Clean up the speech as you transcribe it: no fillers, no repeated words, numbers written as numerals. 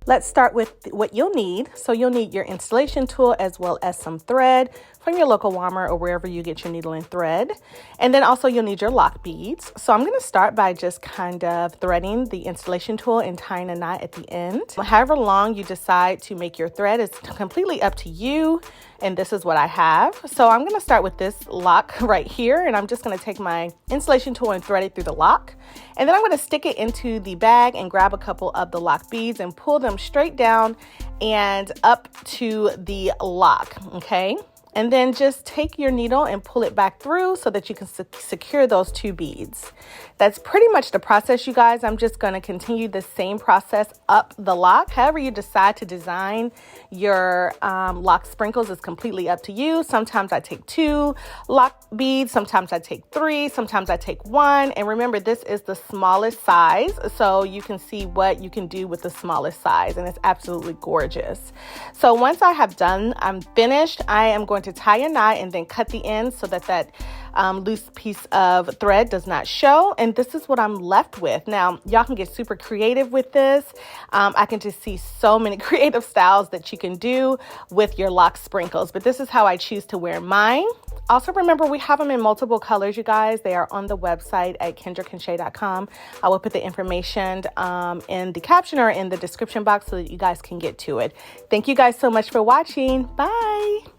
Let's start with what you'll need. So you'll need your installation tool as well as some thread from your local Walmart or wherever you get your needle and thread. And then also you'll need your lock beads. So I'm going to start by just kind of threading the installation tool and tying a knot at the end. However long you decide to make your thread is completely up to you. And this is what I have. So I'm going to start with this lock right here, and I'm just going to take my installation tool and thread it through the lock. And then I'm going to stick it into the bag and grab a couple of the lock beads and pull them straight down and up to the lock, okay? And then just take your needle and pull it back through so that you can secure those two beads. That's pretty much the process, you guys. I'm just going to continue the same process up the lock. However you decide to design your lock sprinkles is completely up to you. Sometimes I take 2 lock beads, sometimes I take 3, sometimes I take 1. And remember, this is the smallest size, so you can see what you can do with the smallest size, and it's absolutely gorgeous. So once I'm finished, I am going to tie a knot and then cut the ends so that loose piece of thread does not show. And this is what I'm left with. Now, y'all can get super creative with this. I can just see so many creative styles that you can do with your lock sprinkles, but this is how I choose to wear mine. Also, remember, we have them in multiple colors, you guys. They are on the website at kendrakenshay.com. I will put the information in the caption or in the description box so that you guys can get to it. Thank you guys so much for watching. Bye.